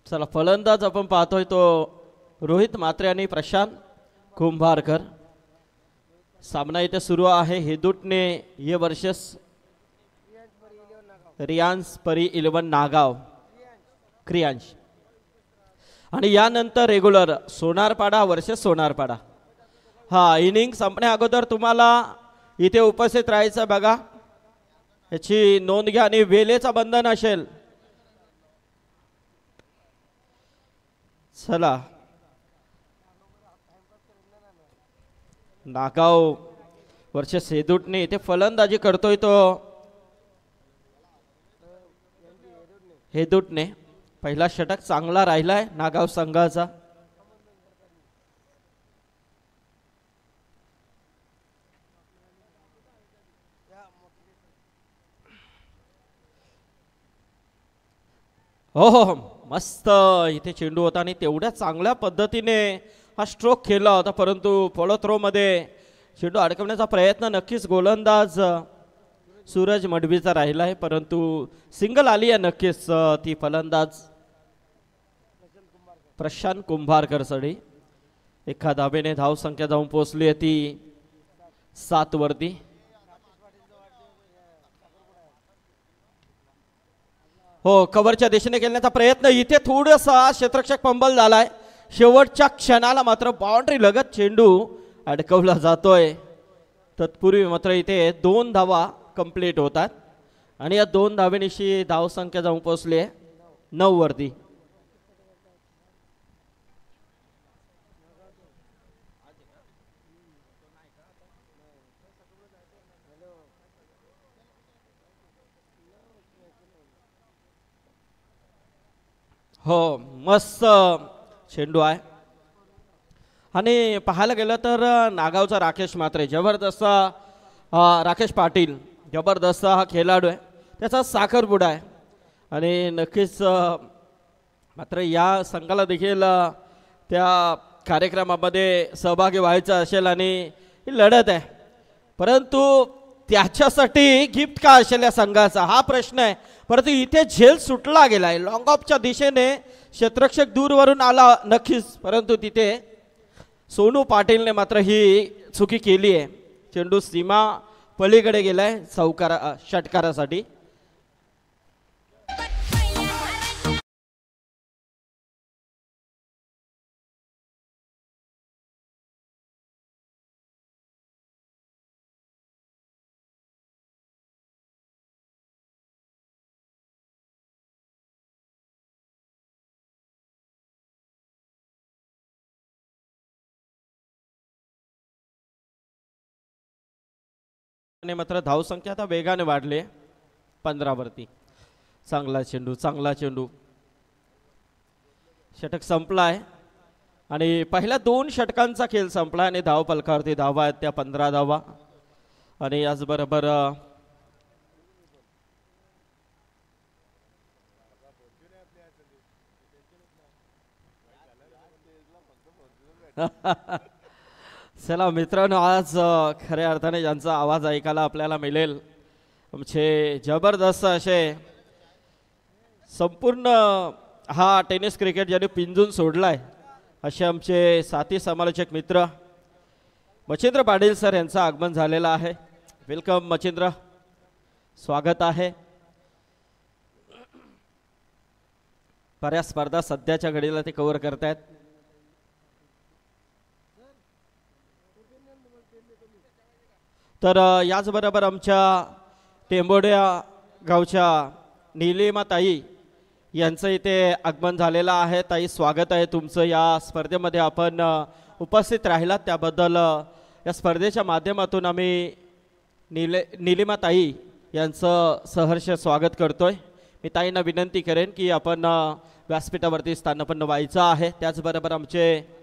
चला फलंदाज आपण पाहतोय तो रोहित म्हात्रे आणि प्रशांत कुंभारकर. सामना इथे सुरू आहे. हेदूटने ये वर्षस रियांश परी 11 नागाव क्रियांश आणि यानंतर रेग्युलर सोनारपाडा वर्सेस सोनारपाडा. हा इनिंग संपण्या अगोदर तुम्हाला इथे उपस्थित राहायचं बघा, याची नोंद घ्या आणि वेळेचा बंधन असेल. चला नागाव वर्सेस हेदूटने इथे फलंदाजी करतोय तो हेदूटने. पहिला षटक चांगला राहिलाय नागाव संघाचा. हो हो हो मस्त इथे चेंडू होता आणि तेवढ्या चांगल्या पद्धतीने हा स्ट्रोक खेळला होता, परंतु फॉलो थ्रो मध्ये चेंडू अडकवण्याचा प्रयत्न नक्कीच गोलंदाज सूरज मडवीचा राहिला आहे, परंतु सिंगल आली आहे नक्कीच ती फलंदाज प्रशांत कुंभारकर साठी. एका धावेने धाव संख्या जाऊन पोहोचली आहे ती 7 वरती. हो कव्हरच्या दिशेने खेळण्याचा प्रयत्न, इथे थोडासा क्षेत्ररक्षक पंबल झालाय. शेवटच्या क्षणाला मात्र बाउंड्री लगत चेंडू अडकवला जातोय. तत्पूर्वी मात्र इथे 2 धावा कंप्लीट होतात आणि या 2 धावेनिशी धाव संख्या जाऊन पोहोचली आहे 9 वरती. हो मस्त चेंडू आहे आणि पाहायला गेलं तर नागावचा राकेश म्हात्रे जबरदस्त, राकेश पाटील जबरदस्त हा खेळाडू आहे, त्याचा साखरपुडा आहे आणि नक्कीच मात्र या संघाला देखील त्या कार्यक्रमामध्ये सहभागी व्हायचं असेल आणि ही लढत आहे, परंतु त्याच्यासाठी गिफ्ट का असेल या संघाचा हा प्रश्न आहे. परंतु इथे झेल सुटला गेलाय. लॉंग ऑफच्या दिशेने क्षेत्ररक्षक दूरवरून आला नक्कीच, परंतु तिथे सोनू पाटीलने मात्र ही चुकी केली आहे. चेंडू सीमा पलीकडे गेलाय षटकारासाठी. मात्र धावसंख्या आता वेगाने वाढली 15 वरती. चांगला चेंडू, चांगला चेंडू. षटक संपला आहे आणि पहिल्या 2 षटकांचा खेळ संपला आणि धाव फलकावरती धावा आहेत त्या 15 धावा आणि याचबरोबर चला मित्रांनो, आज खऱ्या अर्थाने ज्यांचा आवाज ऐकायला आपल्याला मिळेल आमचे जबरदस्त असे संपूर्ण हा टेनिस क्रिकेट ज्याने पिंजून सोडलाय असे आमचे साथी समालोचक मित्र मच्छिंद्र पाटील सर यांचं आगमन झालेलं आहे. वेलकम मच्छिंद्र, स्वागत आहे. बऱ्याच स्पर्धा सध्याच्या घडीला ते कव्हर करतायत. तर याचबरोबर आमच्या टेंबोड्या गावच्या निलिमा ताई यांचं इथे आगमन झालेलं आहे. ताई स्वागत आहे तुमचं या स्पर्धेमध्ये, आपण उपस्थित राहिलात त्याबद्दल या स्पर्धेच्या माध्यमातून आम्ही निलिमा ताई यांचं सहर्ष स्वागत करतोय. मी ताईंना विनंती करेन की आपण व्यासपीठावरती स्थानापन्न व्हायचं आहे. त्याचबरोबर आमचे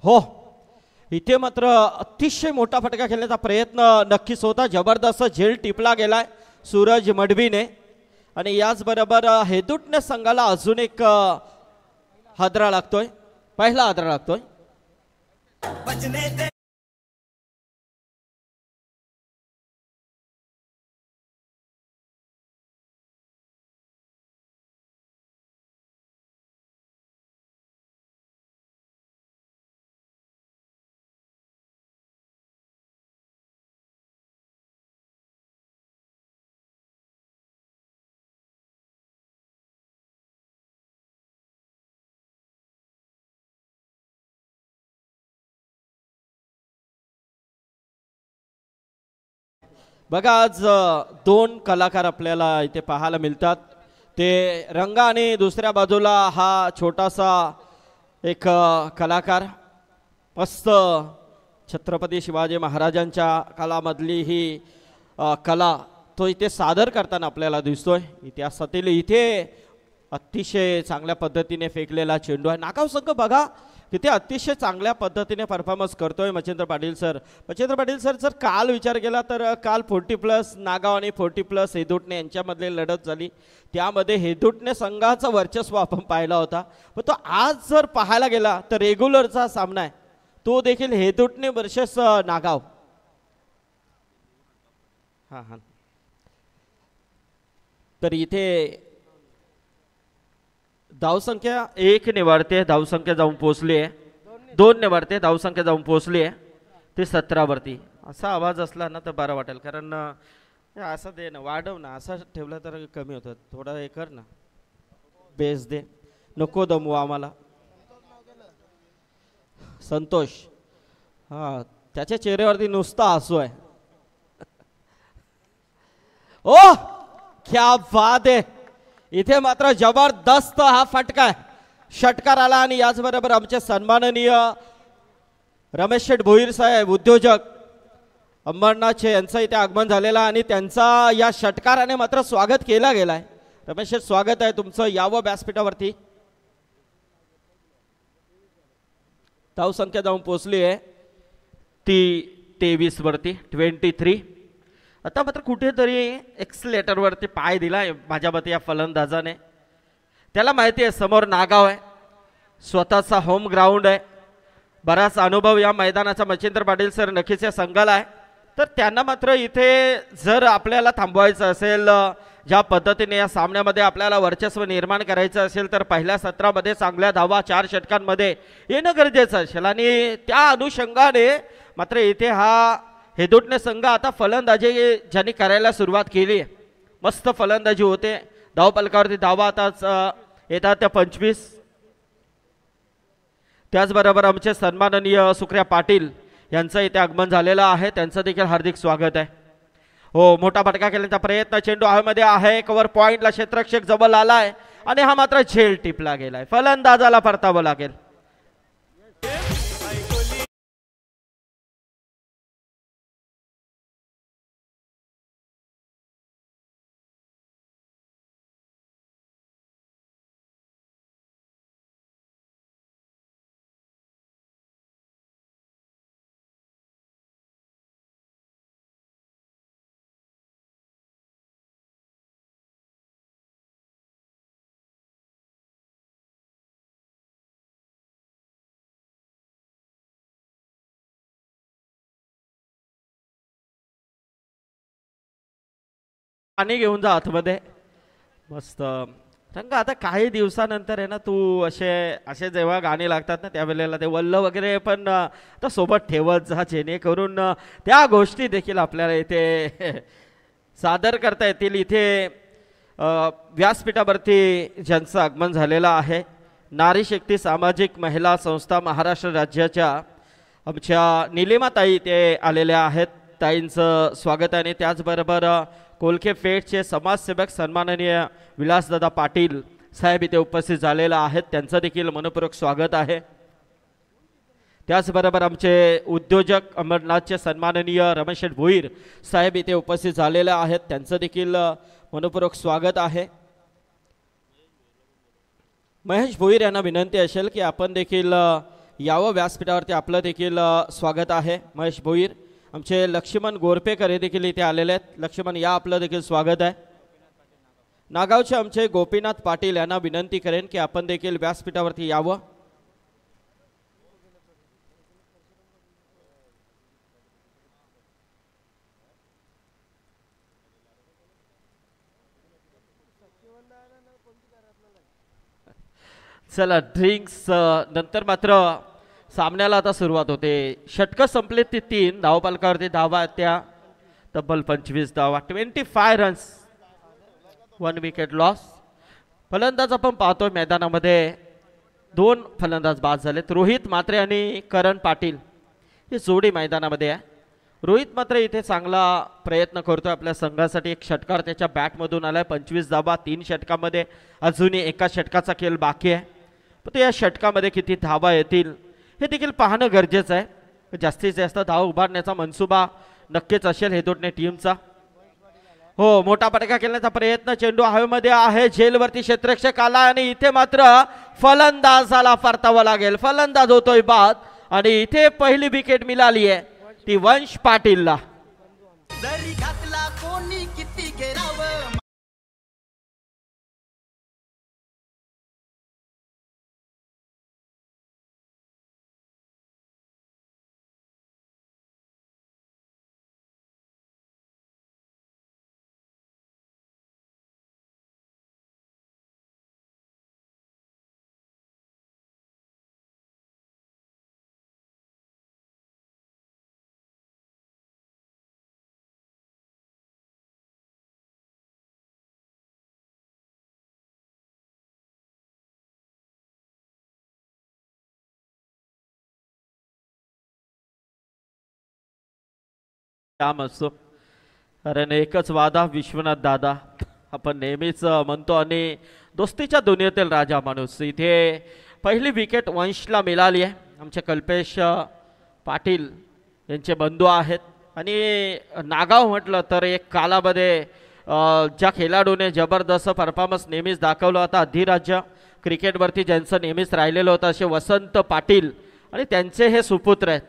हो इथे मात्र अतिशय मोठा फटका खेळण्याचा प्रयत्न नक्कीच होता. जबरदस्त झेल टिपला गेलाय सूरज मडवीने आणि याचबरोबर हेदूटने संघाला अजून एक हादरा लागतोय. पहिला आदर लागतोय. बघा आज दोन कलाकार आपल्याला इथे पाहायला मिळतात. ते रंग आणि दुसऱ्या बाजूला हा छोटासा एक कलाकार मस्त छत्रपती शिवाजी महाराजांच्या काळामधली ही कला तो इथे सादर करताना आपल्याला दिसतोय. इतिहासातील इथे अतिशय चांगल्या पद्धतीने फेकलेला चेंडू आहे. नागाव संघ बघा तिथे अतिशय चांगल्या पद्धतीने परफॉर्मन्स करतोय मच्छिंद्र पाटील सर. मच्छिंद्र पाटील सर जर काल विचार केला तर काल 40+ नागाव आणि 40+ हेदुटणे यांच्यामधली लढत झाली. त्यामध्ये हेदुटणे संघाचं वर्चस्व आपण पाहिला होता. पण तो आज जर पाहायला गेला तर रेग्युलरचा सामना आहे तो देखील हेदुटणे वर्सेस नागाव. हां तर इथे धावसंख्या 1 ने वाढते. धावसंख्या जाऊन पोहोचली आहे 2 ने वाढते. धावसंख्या जाऊन पोहोचली आहे ते 17 वरती. असा आवाज असला ना तर बरं वाटेल. कारण असं दे ना वाढव ना. असं ठेवलं तर कमी होतं. थोडं हे कर ना बेस दे. नको दमू आम्हाला. संतोष हा त्याच्या चेहऱ्यावरती नुसता हसू आहे. ओ क्या बात आहे. इथे मात्र जबरदस्त हा फटका आहे. षटकार आला आणि याचबरोबर आमचे सन्माननीय रमेश शेठ भोईर साहेब उद्योजक अंबरनाथ यांचं इथे आगमन झालेलं आणि त्यांचा या षटकाराने मात्र स्वागत केला गेलाय. रमेश शेठ स्वागत आहे तुमचं. यावं व्यासपीठावरती. धावसंख्या जाऊन पोहोचली आहे ती 23 वरती 23. आता मात्र कुठेतरी एक्सलेटरवरती पाय दिलाय माझ्या मते या फलंदाजाने. त्याला माहिती आहे समोर नागाव आहे. स्वतःचा होम ग्राउंड आहे. बराच अनुभव या मैदानाचा मच्छिंद्र पाटील सर नक्कीच या संघाला आहे. तर त्यांना मात्र इथे जर आपल्याला थांबवायचं असेल ज्या पद्धतीने या सामन्यामध्ये आपल्याला वर्चस्व निर्माण करायचं असेल तर पहिल्या सत्रामध्ये चांगल्या धावा 4 षटकांमध्ये येणं गरजेचं असेल. आणि त्या अनुषंगाने मात्र इथे हा हेदुटणे संघ आता फलंदाजी ज्यांनी करायला सुरुवात केली. मस्त फलंदाजी होते. धावपलकावरती धावा आताच येतात त्या 25. त्याचबरोबर आमचे सन्माननीय सुक्रिया पाटील यांचं इथे आगमन झालेलं आहे. त्यांचं देखील हार्दिक स्वागत आहे. हो मोठा फटका केल्याचा प्रयत्न. चेंडू हवेमध्ये आहे. कव्हर पॉइंटला क्षेत्ररक्षक जवळ आलाय आणि हा मात्र झेल टिपला गेलाय. फलंदाजाला परतावं लागेल. पाणी घेऊन जा आतमध्ये. मस्त रंग. आता काही दिवसानंतर आहे ना तू असे जेव्हा गाणी लागतात ना त्यावेळेला ते वल्ल वगैरे पण आता सोबत ठेवत जा जेणेकरून त्या गोष्टी देखील आपल्याला इथे सादर करता येतील. इथे व्यासपीठावरती ज्यांचं आगमन झालेलं आहे नारी शक्ती सामाजिक महिला संस्था महाराष्ट्र राज्याच्या आमच्या निलिमाताई ते आलेल्या आहेत. ताईंचं स्वागत आहे. आणि त्याचबरोबर कोलखे फेटचे समाजसेवक सन्माननीय विलासदादा पाटील साहेब इथे उपस्थित झालेले आहेत. त्यांचं देखील मनपूर्वक स्वागत आहे. त्याचबरोबर आमचे उद्योजक अंबरनाथचे सन्माननीय रमेश शेठ भोईर साहेब इथे उपस्थित झालेले आहेत. त्यांचं देखील मनपूर्वक स्वागत आहे. महेश भोईर यांना विनंती असेल की आपण देखील यावं व्यासपीठावरती. आपलं देखील स्वागत आहे. महेश भोईर आमचे लक्ष्मण गोरपेकर हे देखील इथे आलेले आहेत. लक्ष्मण या आपलं देखील स्वागत आहे. नागावचे आमचे गोपीनाथ पाटील यांना विनंती करेन की आपण देखील व्यासपीठावरती यावं. चला ड्रिंक्स नंतर मात्र सामन्याला आता सुरुवात होते. षटकं संपले ती 3 धावपालकावरती धावा आहेत त्या तब्बल 25 धावा 25 रन्स 1 विकेट लॉस. फलंदाज आपण पाहतोय मैदानामध्ये 2 फलंदाज बाद झालेत. रोहित म्हात्रे आणि करण पाटील ही जोडी मैदानामध्ये आहे. रोहित मात्र इथे चांगला प्रयत्न करतोय आपल्या संघासाठी. एक षटकार त्याच्या बॅटमधून आलाय 25 धावा 3 षटकामध्ये. अजूनही एका षटकाचा खेळ बाकी आहे. पण या षटकामध्ये किती धावा येतील हे देखील पाहणं गरजेचं आहे. जास्तीत जास्त धाव उभारण्याचा मनसुबा नक्कीच असेल हे दोन्ही टीमचा. हो मोठा फटका खेळण्याचा प्रयत्न. चेंडू हवेमध्ये आहे. झेलवरती क्षेत्ररक्षक आला आणि इथे मात्र फलंदाजाला परतावं लागेल. फलंदाज होतोय बाद आणि इथे पहिली विकेट मिळाली आहे ती वंश पाटीलला. काम असतो कारण एकच वादा विश्वनाथ दादा आपण नेहमीच म्हणतो आणि दोस्तीच्या दुनियेतील राजा माणूस. इथे पहिली विकेट वंशला मिळाली आहे. आमचे कल्पेश पाटील यांचे बंधू आहेत आणि नागाव म्हटलं तर एक कालामध्ये ज्या खेळाडूने जबरदस्त परफॉर्मन्स नेहमीच दाखवलं होता अधिराज्य क्रिकेटवरती ज्यांचं नेहमीच राहिलेलं होतं असे वसंत पाटील आणि त्यांचे हे सुपुत्र आहेत.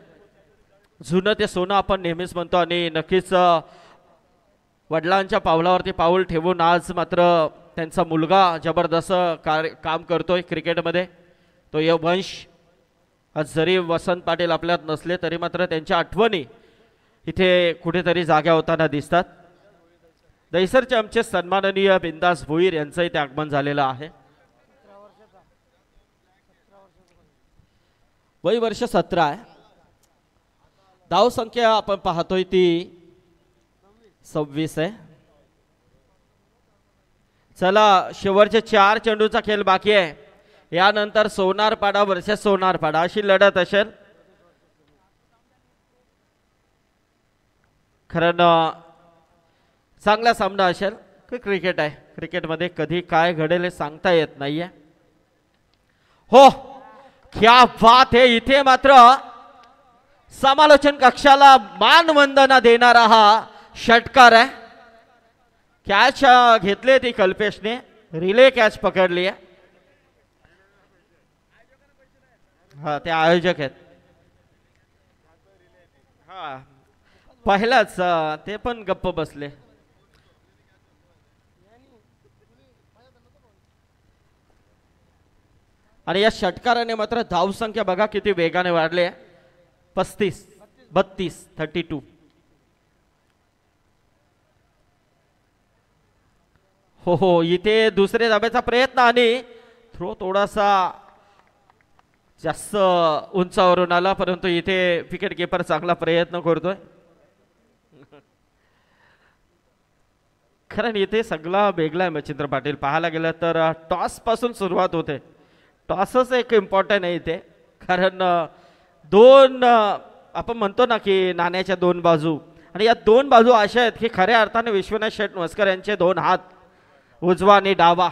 जुनं ते सोनं आपण नेहमीच म्हणतो आणि नक्कीच वडिलांच्या पावलावरती पाऊल ठेवून आज मात्र त्यांचा मुलगा जबरदस्त काम करतोय क्रिकेटमध्ये. तो ये वंश आज जरी वसंत पाटील आपल्यात नसले तरी मात्र त्यांच्या आठवणी इथे कुठेतरी जाग्या होताना दिसतात. दहिसरचे आमचे सन्माननीय बिंदास भोईर यांचं इथे आगमन झालेलं आहे. वय वर्ष 17 आहे. धाव संख्या आपण पाहतोय ती 26 आहे. चला शेवटचे 4 चेंडूचा खेळ बाकी आहे. यानंतर सोनारपाडा वर्सेस सोनारपाडा अशी लढत असेल. कारण चांगला सामना असेल. क्रिकेट आहे. क्रिकेटमध्ये कधी काय घडेल हे सांगता येत नाहीये. हो क्या बात है. इथे मात्र समालोचन कक्षाला मानवंदना देणारा हा षटकार आहे. कॅच घेतले ती कल्पेशने. रिले कॅच पकडली आहे. हा ते आयोजक आहेत. हा पहिलाच ते पण गप्प बसले. आणि या षटकाराने मात्र धावसंख्या बघा किती वेगाने वाढली आहे. 32 32 हो इथे दुसरे धाब्याचा प्रयत्न आणि थ्रो थोडासा जास्त उंचावरून आला परंतु इथे विकेट कीपर चांगला प्रयत्न करतोय. कारण इथे सगळा वेगळा आहे. मच्छिंद्र पाटील पाहायला गेलं तर टॉस पासून सुरुवात होते. टॉसच एक इम्पॉर्टंट आहे इथे. कारण 2 आपण म्हणतो ना की नाण्याच्या 2 बाजू आणि या 2 बाजू अशा आहेत की खऱ्या अर्थाने विश्वनाथ शेठ मस्कर यांचे 2 हात उजवा आणि डावा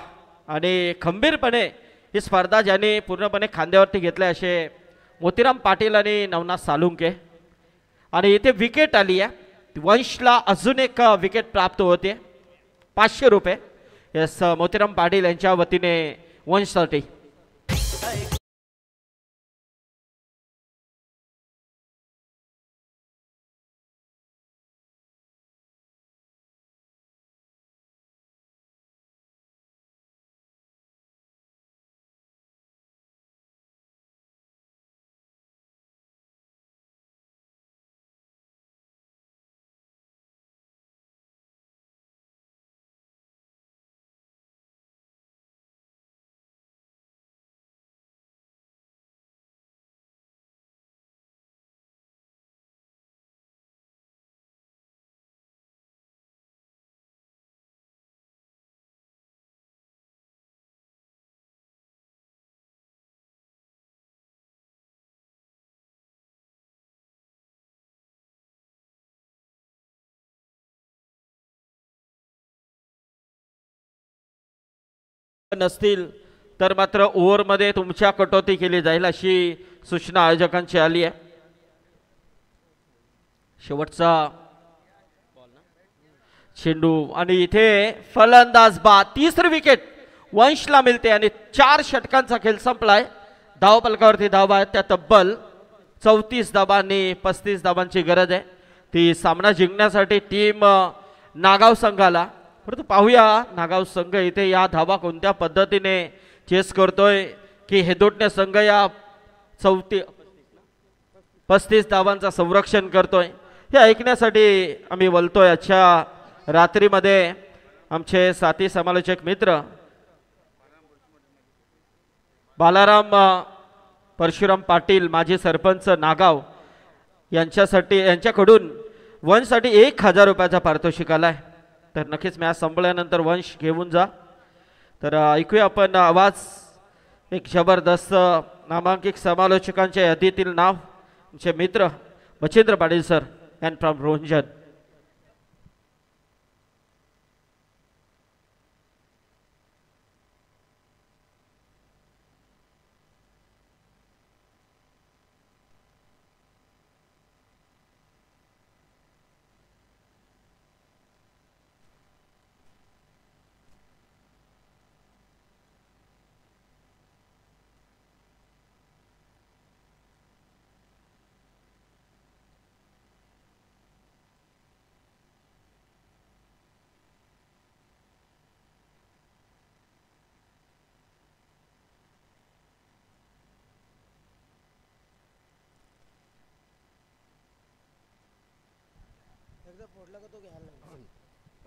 आणि खंबीरपणे ही स्पर्धा ज्यांनी पूर्णपणे खांद्यावरती घेतले असे मोतीराम पाटील आणि नवनाथ सालुंके. आणि इथे विकेट आली आहे. वंशला अजून एक विकेट प्राप्त होते. 500 रुपये यस मोतीराम पाटील यांच्या वतीने वंशसाठी. नसतील तर मात्र ओव्हरमध्ये तुमच्या कटौती केली जाईल अशी सूचना आयोजकांची आली आहे. शेवटचा चेंडू आणि इथे फलंदाज बाद. तिसरी विकेट वंशला मिळते आणि 4 षटकांचा खेळ संपलाय. धाव फलकावरती धावा आहेत त्या तब्बल 34 धावा आणि 35 धावांची गरज आहे ती सामना जिंकण्यासाठी टीम नागाव संघाला. परंतु पाहूया नागाव संघ इथे या धावा कोणत्या पद्धतीने चेस करतोय की हेदोटणे संघ या 35 धावांचा संरक्षण करतोय हे ऐकण्यासाठी आम्ही बोलतोय. आजच्या रात्रीमध्ये आमचे साथी समालोचक मित्र बालाराम परशुराम पाटील माजी सरपंच नागाव यांच्याकडून वंशसाठी 1000 रुपयाचा पारितोषिक आलाय. तर नक्कीच मॅच संपल्यानंतर वंश घेऊन जा. तर ऐकूया आपण आवाज एक जबरदस्त नामांकित समालोचकांच्या यादीतील नाव आमचे मित्र Machhindra Patil sir and from Ronjan.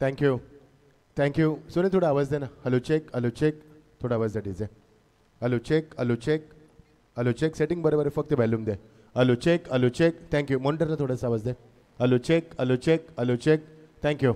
Thank you सोने थोडा आवाज दे ना. हॅलो चेक थोडा आवाज द्या डीजे. हॅलो चेक सेटिंग बरोबर फक्त व्हॅल्यूम दे. Hello check thank you. मॉनिटरला थोडासा आवाज दे. Hello check thank you.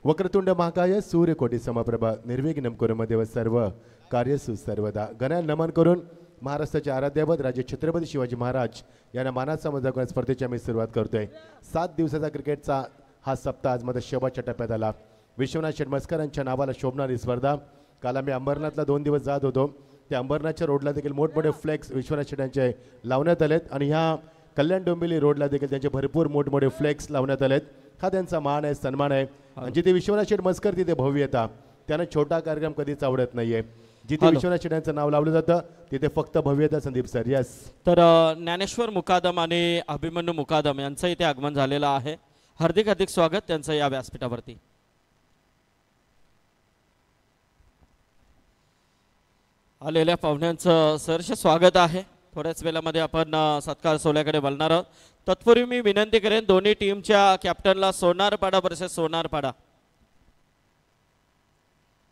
वक्रतुंड महाकाय सूर्यकोटी समप्रभा निर्विघ्नं कुरु मम देव सर्व कार्यसु सर्वदा. गणाला नमन करून महाराष्ट्राचे आराध्यवत राजे छत्रपती शिवाजी महाराज यांना मानाचा मुजरा करण्याच्या स्पर्धेची आम्ही सुरुवात करतोय. 7 दिवसाचा क्रिकेटचा हा सप्ताह आज मध्ये शेवटच्या टप्प्यात आला. विश्वनाथ शेटमस्कर यांच्या नावाला शोभणारी स्पर्धा. काल आम्ही अंबरनाथला 2 दिवस जात होतो. त्या अंबरनाथच्या रोडला देखील मोठमोठे फ्लेक्स विश्वनाथ शेट यांचे लावण्यात आलेत आणि ह्या कल्याण डोंबिवली रोडला देखील त्यांचे भरपूर मोठमोठे फ्लेक्स लावण्यात आलेत. हा त्यांचा मान आहे, सन्मान आहे. जिथे विश्वनाथ शेट मस्कर तिथे भव्यता. त्यांना छोटा कार्यक्रम कधीच आवडत नाहीये. जिथे विश्वनाथ शेट यांचं नाव लावलं जातं तिथे फक्त भव्यता. संदीप सर. यस. तर ज्ञानेश्वर मुकादम आणि अभिमन्यू मुकादम यांचं इथे आगमन झालेलं आहे. हार्दिक स्वागत त्यांचं या व्यासपीठावरती. आलेल्या पाहुण्यांचं सहर्ष स्वागत आहे. थोड्याच वेळामध्ये आपण सत्कार सोहळ्याकडे वळणार आहोत. तत्पूर्वी मी विनंती करेन दोन्ही टीमच्या कॅप्टनला सोनारपाडा वर्सेस सोनारपाडा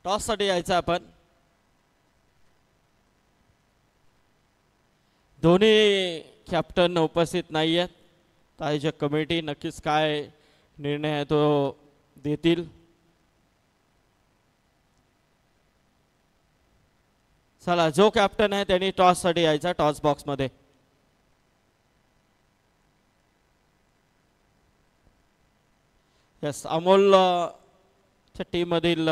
टॉससाठी यायचं. आपण दोन्ही कॅप्टन उपस्थित नाही आहेत. आयोजक कमिटी नक्कीच काय निर्णय आहे तो देतील. चला, जो कॅप्टन आहे त्यांनी टॉससाठी यायचा. टॉस बॉक्समध्ये यस. अमोल टीम मधील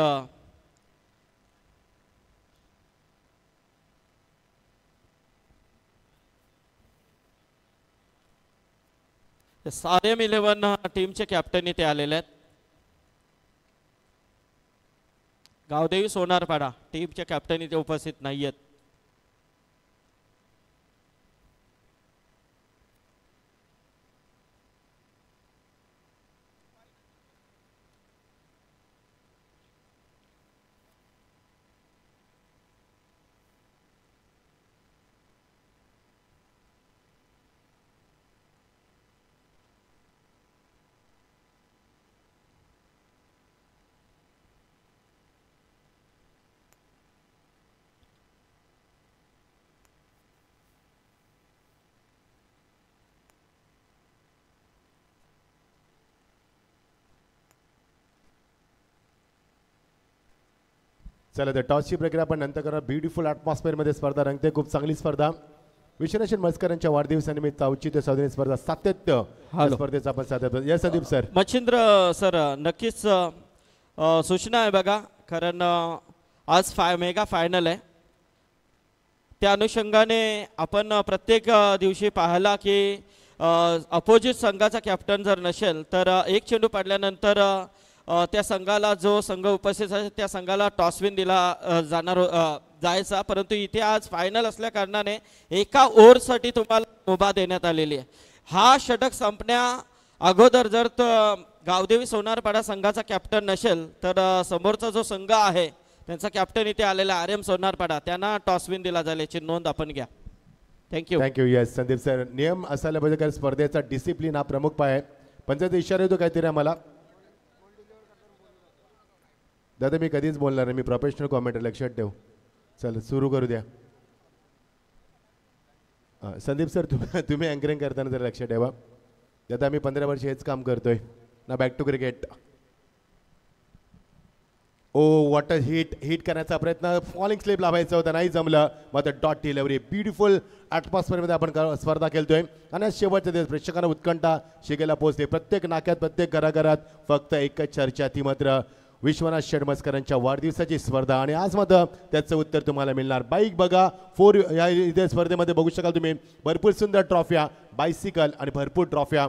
सारेम 11 टीमचे कॅप्टन इथे आलेले आहेत. गावदेवी सोनारपाडा टीमचे कॅप्टन इथे उपस्थित नाही आहेत. चला, तर टॉसची प्रक्रिया आपण नंतर करा. ब्युटिफुल ॲटमॉस्फिअरमध्ये स्पर्धा रंगते. खूप चांगली स्पर्धा. विश्वनाथ मस्कर यांच्या वाढदिवसानिमित्त औचित्य साधून स्पर्धा सातत्य स्पर्धेचा आपण सातत्य. या संदीप सर. मच्छिंद्र सर, नक्कीच सूचना आहे बघा. कारण आज मेगा फायनल आहे. त्या अनुषंगाने आपण प्रत्येक दिवशी पाहिला की अपोजिट संघाचा कॅप्टन जर नसेल तर एक चेंडू पडल्यानंतर त्या संघाला जो संघ उपस्थित आहे त्या संघाला टॉसविन दिला जायचा. परंतु इथे आज फायनल असल्या कारणाने एका ओव्हरसाठी तुम्हाला मुभा देण्यात आलेली आहे. हा षटक संपण्या अगोदर जर गावदेवी सोनारपाडा संघाचा कॅप्टन नसेल तर समोरचा जो संघ आहे त्यांचा कॅप्टन इथे आलेला आर.एम. सोनारपाडा त्यांना टॉसविन दिला जाईल याची नोंद आपण घ्या. Thank you. Thank you. Yes Sandeep sir, नियम असायला पाहिजे कारण स्पर्धेचा डिसिप्लिन हा प्रमुख पाय आहे. पंचायत इशारा येतो काहीतरी आम्हाला. दादा मी कधीच बोलणार नाही, मी प्रोफेशनल कॉमेंटर, लक्षात ठेव. चल सुरू करू द्या. संदीप सर तुम्ही अँकरिंग करताना जर लक्षात ठेवा. दादा आम्ही 15 वर्ष हेच काम करतोय ना. Back to cricket. Oh what a hit करण्याचा प्रयत्न, फॉलिंग स्लिप लावायचं होतं, नाही जमलं. मग डॉट डिलिव्हरी, ब्युटिफुल ॲटमॉस्फिअरमध्ये आपण स्पर्धा खेळतोय. आणि शेवटच्या दिवस प्रेक्षकांना उत्कंठा शिकेला पोहोचते. प्रत्येक नाक्यात प्रत्येक घराघरात फक्त एकच चर्चा, ती मात्र विश्वनाथ षडमस्करांच्या वाढदिवसाची स्पर्धा. आणि आज मात्र त्याचं उत्तर तुम्हाला मिळणार. बाईक बघा, 4 या इथे स्पर्धेमध्ये बघू शकाल तुम्ही. भरपूर सुंदर ट्रॉफ्या, बायसिकल आणि भरपूर ट्रॉफ्या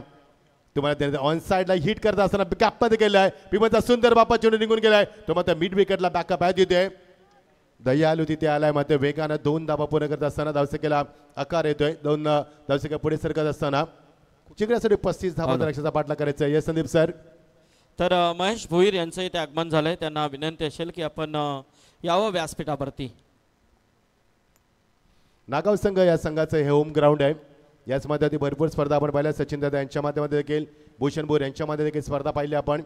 तुम्हाला ऑन साईडला हिट करत असताना बॅकअपमध्ये गेलाय. पिमचा सुंदर बापा चेंडू निघून गेलाय. तो मात्र मिड विकेटला बॅकअप आहे तिथे. दयालू तिथे आलाय. मात्र वेगानं 2 धावा पूर्ण करत असताना धावसंख्येला आकार येतोय. 2 धावसंख्या पुढे सरकत असताना जिंकण्यासाठी 35 धावा लक्षाचा पाठला करायचा. Yes Sandeep sir. तर महेश भोईर यांचं इथे आगमन झालंय. त्यांना विनंती असेल की आपण यावं व्यासपीठावरती. नागाव संघ या संघाचं हे होम ग्राउंड आहे. याच मध्ये भरपूर स्पर्धा आपण पाहिल्या. सचिन दादा यांच्या माध्यमातून देखील, भूषण बोर यांच्या मध्ये देखील स्पर्धा पाहिली आपण.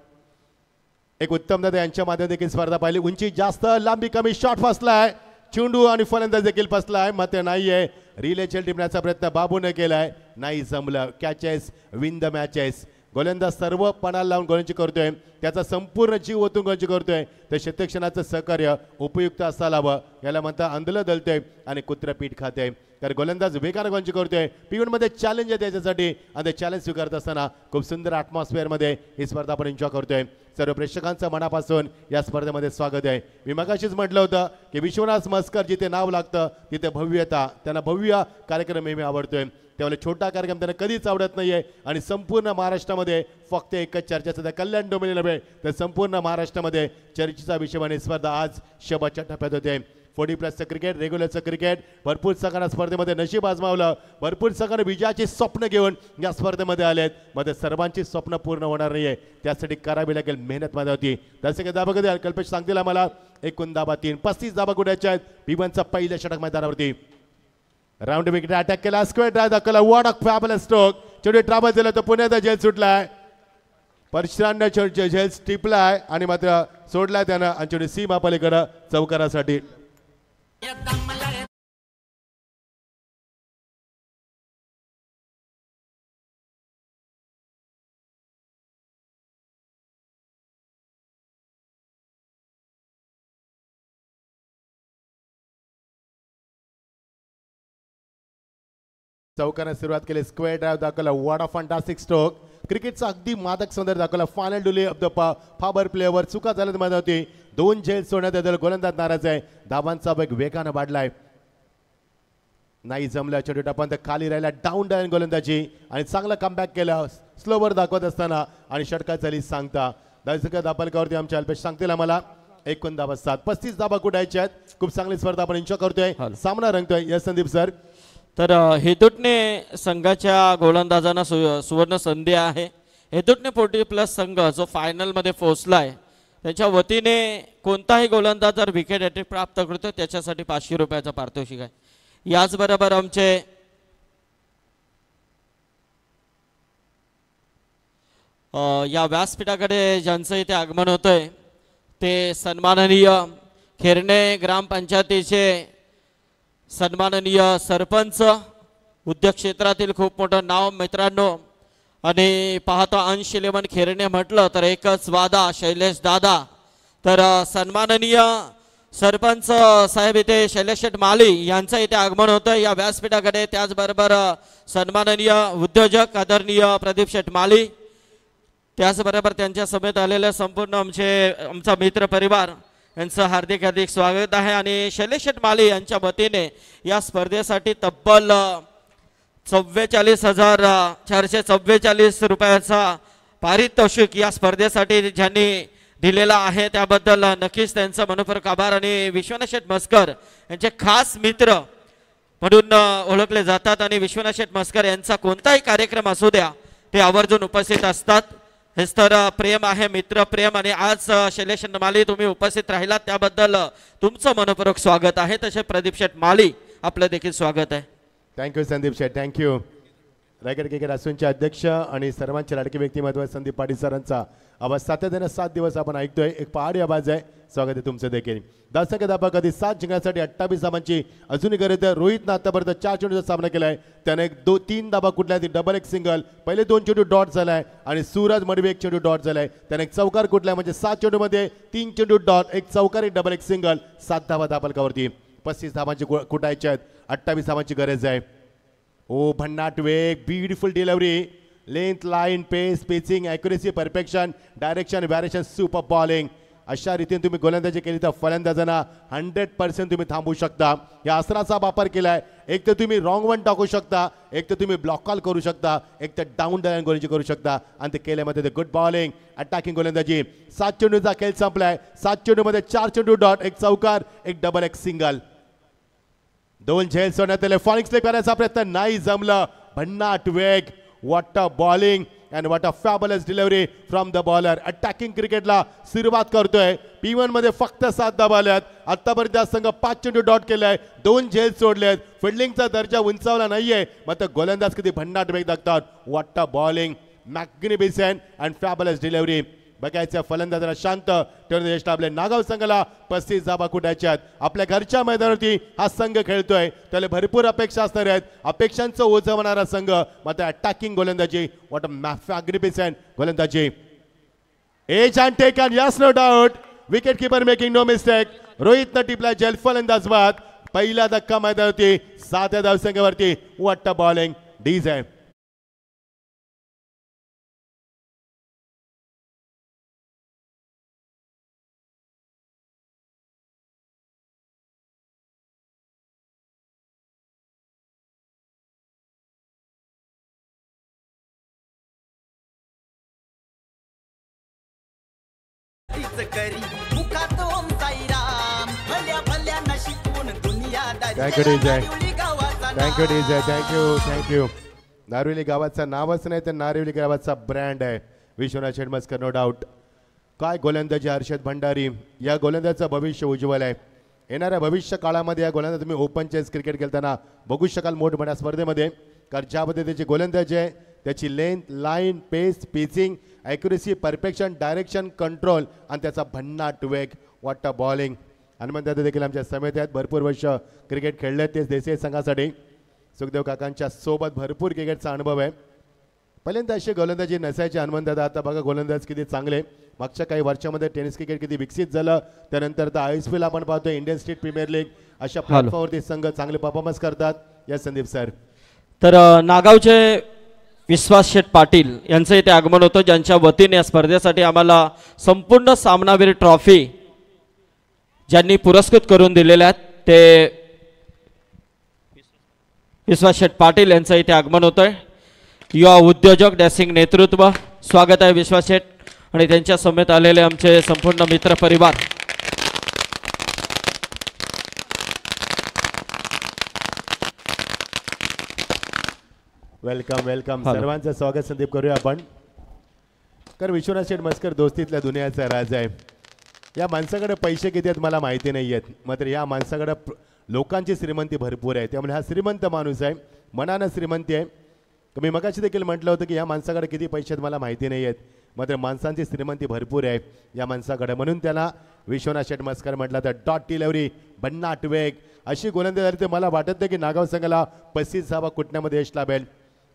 एक उत्तम दादा यांच्या माध्यमातून देखील स्पर्धा पाहिली. उंची जास्त, लांबी कमी, शॉट फसलाय. चेंडू आणि फलंदाज देखील फसलाय. मात्र नाहीये. रिले चेल टिपण्याचा प्रयत्न बाबूने केलाय, नाही जमलं. Catches win the matches. गोलंदाज सर्व पणाला लावून गोलंदाजी करतोय. त्याचा संपूर्ण जीव ओतून गोलंदाजी करतोय. तर शतकक्षणाचं सहकार्य उपयुक्त असायला हवं. याला म्हणता आंदोलन दलतोय आणि कुत्र पीठ खाते. तर गोलंदाज वेगाने गोलंदाजी करतोय. P1 चॅलेंज आहे त्याच्यासाठी. आणि ते चॅलेंज स्वीकारत असताना खूप सुंदर ॲटमॉस्फिअरमध्ये ही स्पर्धा आपण एन्जॉय करतोय. सर्व प्रेक्षकांचं मनापासून या स्पर्धेमध्ये स्वागत आहे. मी मगाशीच म्हटलं होतं की विश्वनाथ मस्कर जिथे नाव लागतं तिथे भव्यता, त्यांना भव्य कार्यक्रम मी आवडतोय. त्यामुळे छोटा कार्यक्रम त्यांना कधीच आवडत नाहीये. आणि संपूर्ण महाराष्ट्रामध्ये फक्त एकच चर्चा सध्या कल्याण डोंबिवली नव्हे तर संपूर्ण महाराष्ट्रामध्ये चर्चेचा विषय बने स्पर्धा आज शेवटच्या टप्प्यात होते. 40+ क्रिकेट, रेग्युलरचं क्रिकेट. भरपूर संघांना स्पर्धेमध्ये नशीब आजमावलं. भरपूर संघांना विजयाची स्वप्न घेऊन या स्पर्धेमध्ये आलेत. मध्ये सर्वांची स्वप्न पूर्ण होणार नाहीये. त्यासाठी करावी लागेल मेहनत मध्ये होती. तसे काही दाबा कधी कल्पेश सांगतील आम्हाला. 1 धाबा 3, 35 धाबा कुठ्याच्या आहेत. P1चा पहिलं षटक मैदानावरती. राऊंड विकेट अटॅक केला. स्क्वेअर ड्राइव्ह दाखवला. What a fabulous stroke. चेंडू ट्रॅव्हल झाला तर पुण्याचा झेल सुटलाय. परशुरामने झेल टिपलाय आणि मात्र सोडलाय त्यानं. आणि चेंडू सीमा पलीकडे चौकारासाठी. चौकाने सुरुवात केली. स्क्वेअर ड्राइव्ह दाखवला. What a fantastic stroke. क्रिकेटचा अगदी मादक सौंदर्य दाखवला. Final Dhule of the फाबर प्लेवर. चुका झाल्यात मध्ये होती. 2 झेल सोडण्यात येतील. गोलंदाज नाराज आहे. धावांचा वेग वेगानं वाढलाय. नाही जमलं. चेंडू टापन तर खाली राहिला. डाऊन डाऊन गोलंदाजी आणि चांगला कमबॅक केला स्लोवर दाखवत असताना. आणि षटकात झाली सांगता. दर्शक दाबालकावरती आमच्या अल्पेश सांगतील आम्हाला. 1 धाबा 7, 35 धाबा कुठायच्या आहेत. खूप चांगली स्पर्धा आपण एन्जॉय करतोय. सामना रंगतोय. Yes Sandeep sir. तर हेतुटणे संघाच्या गोलंदाजांना सुवर्ण संधी आहे. हेतुटणे 40+ संघ जो फायनलमध्ये पोहोचलाय त्याच्या वतीने कोणताही गोलंदाज जर विकेट हॅट्रिक प्राप्त करतो त्याच्यासाठी 500 रुपयाचा पारितोषिक आहे. याचबरोबर आमचे या व्यासपीठाकडे ज्यांचं इथे आगमन होतंय ते सन्माननीय खेरणे ग्रामपंचायतीचे सन्माननीय सरपंच, उद्योग क्षेत्रातील खूप मोठं नाव मित्रांनो. आणि पाहतो अंश 11 खेरणे म्हटलं तर एकच वादा शैलेश दादा. तर सन्माननीय सरपंच साहेब इथे शैलेश शेठ माली यांचं इथे आगमन होतं या व्यासपीठाकडे. त्याचबरोबर सन्माननीय उद्योजक आदरणीय प्रदीप शेठ माली, त्याचबरोबर त्यांच्या समेत आलेले संपूर्ण आमचा मित्र परिवार यांचं हार्दिक हार्दिक स्वागत आहे. आणि शैलेश शेठ माली यांच्या वतीने या स्पर्धेसाठी तब्बल 44,444 रुपयाचा पारितोषिक या स्पर्धेसाठी ज्यांनी दिलेला आहे त्याबद्दल नक्कीच त्यांचा मनपूर्वक आभार. आणि विश्वनाथ शेठ मस्कर यांचे खास मित्र म्हणून ओळखले जातात आणि विश्वनाथ शेठ मस्कर यांचा कोणताही कार्यक्रम असू द्या ते आवर्जून उपस्थित असतात. हेच तर प्रेम आहे, मित्र प्रेम. आणि आज शैलेश माली तुम्ही उपस्थित राहिलात त्याबद्दल तुमचं मनपूर्वक स्वागत आहे. तसे प्रदीप शेठ माली आपलं देखील स्वागत आहे. थँक्यू संदीप शेठ, थँक्यू. रायगड क्रिकेट असोसिएशनचे अध्यक्ष आणि सर्वांचे लाडके व्यक्तिमत्व संदीप पाटील सरांचा आवाज सातत्याने 7 दिवस आपण ऐकतोय. एक पहाडी आवाज आहे. स्वागत आहे तुमचं देखील. 10 धाबा कधी 7 जिंकण्यासाठी 28 धाबांची अजूनही गरज आहे. रोहितनं आतापर्यंत 4 चेंडूचा सामना केलाय. त्याने 3 धाबा कुठल्या डबल एक सिंगल, पहिले 2 चेंडू डॉट झालाय आणि सूरज मडवी 1 चेंडू डॉट झालाय. त्याने एक चौकार कुठलाय म्हणजे 7 चेंडूमध्ये 3 चेंडू डॉट, एक चौकार, एक डबल एक सिंगल, 7 धाबा धापलकावरती. 35 धाबांची कुटायच्या आहेत. 28 धाबांची गरज आहे. ओ भन्नाट वेग, beautiful delivery, length, line, pace, pitching, accuracy, perfection, direction, variation, super bowling. अशा रीतीने तुम्ही गोलंदाजी केली तर फलंदाजांना 100% तुम्ही थांबवू शकता. या अस्त्राचा वापर केलाय. एक तर तुम्ही रॉंग वन टाकू शकता, एक तर तुम्ही ब्लॉक कॉल करू शकता, एक तर डाऊन द लाईन गोलंदाजी करू शकता. आणि ते केल्यामध्ये गुड बॉलिंग, अटॅकिंग गोलंदाजी. 7 चेंडूचा खेळ संपलाय. 7 चेंडूमध्ये 4 चेंडू डॉट, एक चौकार, एक डबल, एक सिंगल. 2 झेल सोडण्यात आले. फॉलिंग स्लिप करायचा प्रयत्न नाही जमलं. भन्नाट वेग, what a bowling and what a fabulous delivery from the bowler. Attacking क्रिकेटला सुरुवात करतोय. P1 मध्ये फक्त 7 धाबा आल्यात. आतापर्यंत संघ 5 चेंडू डॉट केलाय, 2 झेल सोडलेत. फिल्डिंगचा दर्जा उंचावला नाहीये, मात्र गोलंदाज किती भन्नाट वेग दाखतात. What a bowling, magnificent and fabulous delivery. बघायचं फलंदाजाला शांत ठेवून यश लाभले. नागाव संघाला 35 धाबा कुठायच्यात. आपल्या घरच्या मैदानावरती हा संघ खेळतोय, त्याला भरपूर अपेक्षा असणार आहेत. अपेक्षांचं ओझं होणारा संघ, मात्र अटॅकिंग गोलंदाजी, व्हॉट अ मॅग्निफिसेंट गोलंदाजी. Edge and taken, yes no doubt. Wicket keeper making no mistake. रोहितनं टिपला जल फलंदाज बाद. पहिला धक्का मैदानावरती 7 धावसंख्येवरती. What a bowling, DJ. Thank you. Narivali गावाचा नावच नाही तर नारिवली गावाचा ब्रँड आहे विश्वनाथ शेठ मस्कर, नो डाऊट. काय गोलंदाजी हर्षद भंडारी. या गोलंदाजाचं भविष्य उज्ज्वल आहे. येणाऱ्या भविष्य काळामध्ये या गोलंदाज तुम्ही ओपन चेस क्रिकेट खेळताना बघू शकाल मोठमोठ्या स्पर्धेमध्ये. कारण ज्यामध्ये त्याची गोलंदाजी आहे, त्याची length, line, pace, pitching, accuracy, perfection, direction, control आणि त्याचा भन्नाट वेग. What a bowling. हनुमंत दादा देखील आमच्या समिती आहेत, भरपूर वर्ष क्रिकेट खेळले तेच देसाई संघासाठी. सुखदेव काकांच्या सोबत भरपूर क्रिकेटचा अनुभव आहे. पहिल्यांदा अशी गोलंदाजी नसायची हनुमंत दादा. आता बघा गोलंदाज किती चांगले. मागच्या काही वर्षामध्ये टेनिस क्रिकेट किती विकसित झालं. त्यानंतर तर ISPL आपण पाहतोय, इंडियन स्टेट प्रीमियर लीग, अशा प्लॅटफॉर्मवरती संघ चांगले परफॉर्मन्स करतात. या संदीप सर. तर नागावचे विश्वास शेठ पाटील यांचं इथे आगमन होतं, ज्यांच्या वतीने या स्पर्धेसाठी आम्हाला संपूर्ण सामनावीर ट्रॉफी ज्यांनी पुरस्कृत करून दिलेल्या आहेत ते विश्वास शेठ पाटील यांचं इथे आगमन होतंय. युवा उद्योजक, डॅसिंग नेतृत्व. स्वागत आहे विश्वास शेठ आणि त्यांच्या समेत आलेले आमचे संपूर्ण मित्र परिवार. Welcome welcome. सर्वांचं स्वागत संदीप करूया आपण. कारण विश्वनाथ शेठ मस्कर दोस्तीतल्या दुनियाचा राज आहे. या माणसाकडे पैसे किती आहेत मला माहिती नाही आहेत, मात्र या माणसाकडे लोकांची श्रीमंती भरपूर आहे. त्यामुळे हा श्रीमंत माणूस आहे, मनानं श्रीमंती आहे. मी मगाशी देखील म्हटलं होतं की या माणसाकडे किती पैसे आहेत मला माहिती नाही आहेत, मात्र माणसांची श्रीमंती भरपूर आहे या माणसाकडे. म्हणून त्याला विश्वनाथ शेठ मस्कर म्हटलं तर डॉट डिलिव्हरी, भन्नाट वेग, अशी गोलंदाजी तर मला वाटत नाही की नागाव संघाला 35 धावा कुटण्यामध्ये यश लाभेल.